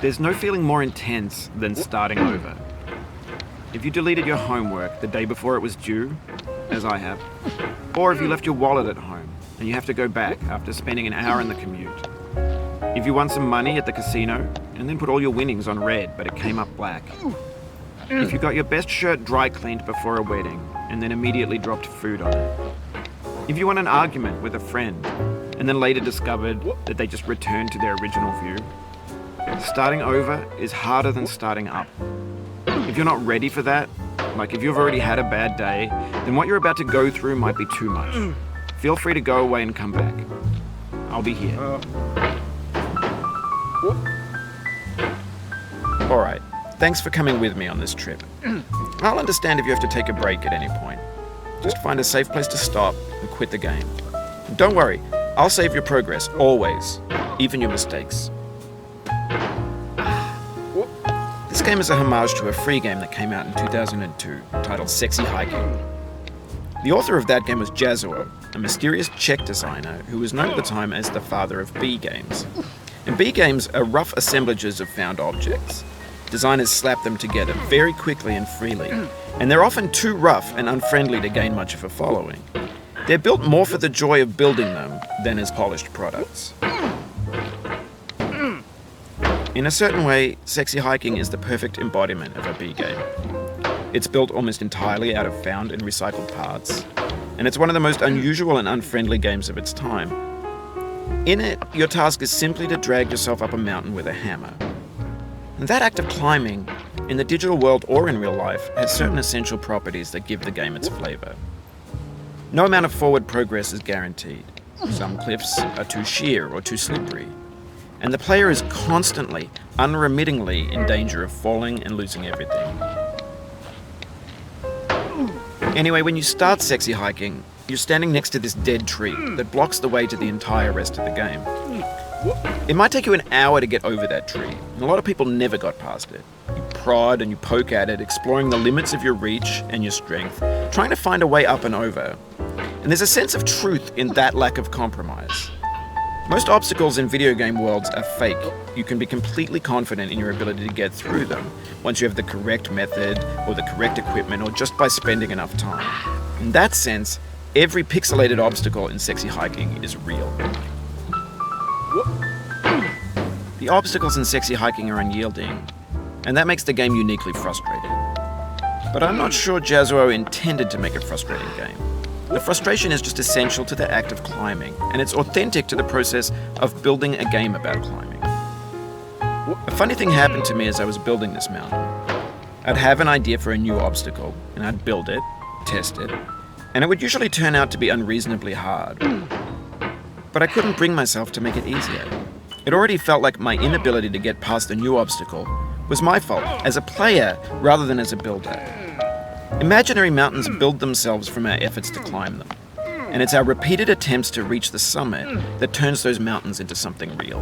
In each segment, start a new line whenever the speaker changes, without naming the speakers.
There's no feeling more intense than starting over. If you deleted your homework the day before it was due, as I have, or if you left your wallet at home and you have to go back after spending an hour in the commute. If you won some money at the casino and then put all your winnings on red but it came up black. If you got your best shirt dry cleaned before a wedding and then immediately dropped food on it. If you won an argument with a friend and then later discovered that they just returned to their original view. Starting over is harder than starting up. If you're not ready for that, like if you've already had a bad day, then what you're about to go through might be too much. Feel free to go away and come back. I'll be here. Alright, thanks for coming with me on this trip. I'll understand if you have to take a break at any point. Just find a safe place to stop and quit the game. And don't worry, I'll save your progress, always, even your mistakes. This game is a homage to a free game that came out in 2002, titled Sexy Hiking. The author of that game was Jazzuo, a mysterious Czech designer who was known at the time as the father of B games. And B games are rough assemblages of found objects. Designers slap them together very quickly and freely, and they're often too rough and unfriendly to gain much of a following. They're built more for the joy of building them than as polished products. In a certain way, Sexy Hiking is the perfect embodiment of a B game. It's built almost entirely out of found and recycled parts, and it's one of the most unusual and unfriendly games of its time. In it, your task is simply to drag yourself up a mountain with a hammer. And that act of climbing, in the digital world or in real life, has certain essential properties that give the game its flavor. No amount of forward progress is guaranteed. Some cliffs are too sheer or too slippery. And the player is constantly, unremittingly in danger of falling and losing everything. Anyway, when you start Sexy Hiking, you're standing next to this dead tree that blocks the way to the entire rest of the game. It might take you an hour to get over that tree, and a lot of people never got past it. You prod and you poke at it, exploring the limits of your reach and your strength, trying to find a way up and over. And there's a sense of truth in that lack of compromise. Most obstacles in video game worlds are fake. You can be completely confident in your ability to get through them once you have the correct method or the correct equipment or just by spending enough time. In that sense, every pixelated obstacle in Sexy Hiking is real. The obstacles in Sexy Hiking are unyielding, and that makes the game uniquely frustrating. But I'm not sure Jazzuo intended to make a frustrating game. The frustration is just essential to the act of climbing, and it's authentic to the process of building a game about climbing. A funny thing happened to me as I was building this mountain. I'd have an idea for a new obstacle, and I'd build it, test it, and it would usually turn out to be unreasonably hard. But I couldn't bring myself to make it easier. It already felt like my inability to get past a new obstacle was my fault as a player rather than as a builder. Imaginary mountains build themselves from our efforts to climb them, and it's our repeated attempts to reach the summit that turns those mountains into something real.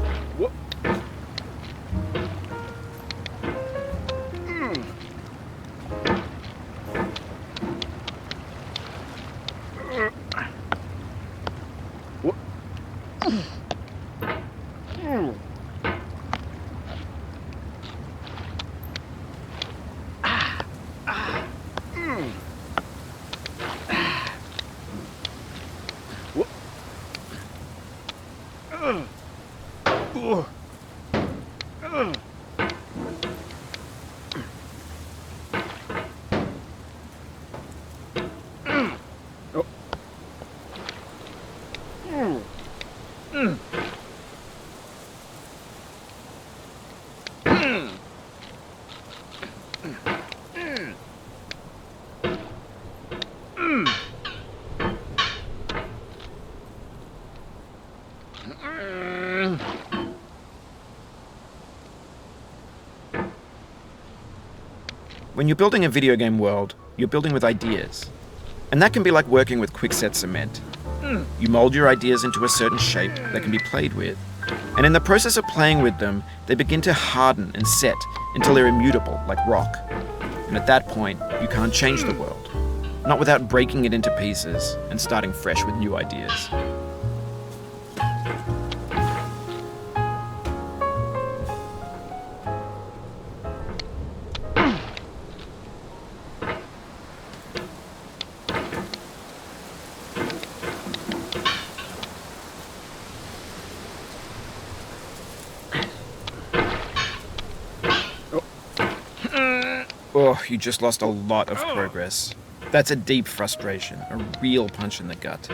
When you're building a video game world, you're building with ideas. And that can be like working with quickset cement. You mold your ideas into a certain shape that can be played with. And in the process of playing with them, they begin to harden and set until they're immutable, like rock. And at that point, you can't change the world. Not without breaking it into pieces and starting fresh with new ideas. Oh, you just lost a lot of progress. That's a deep frustration, a real punch in the gut.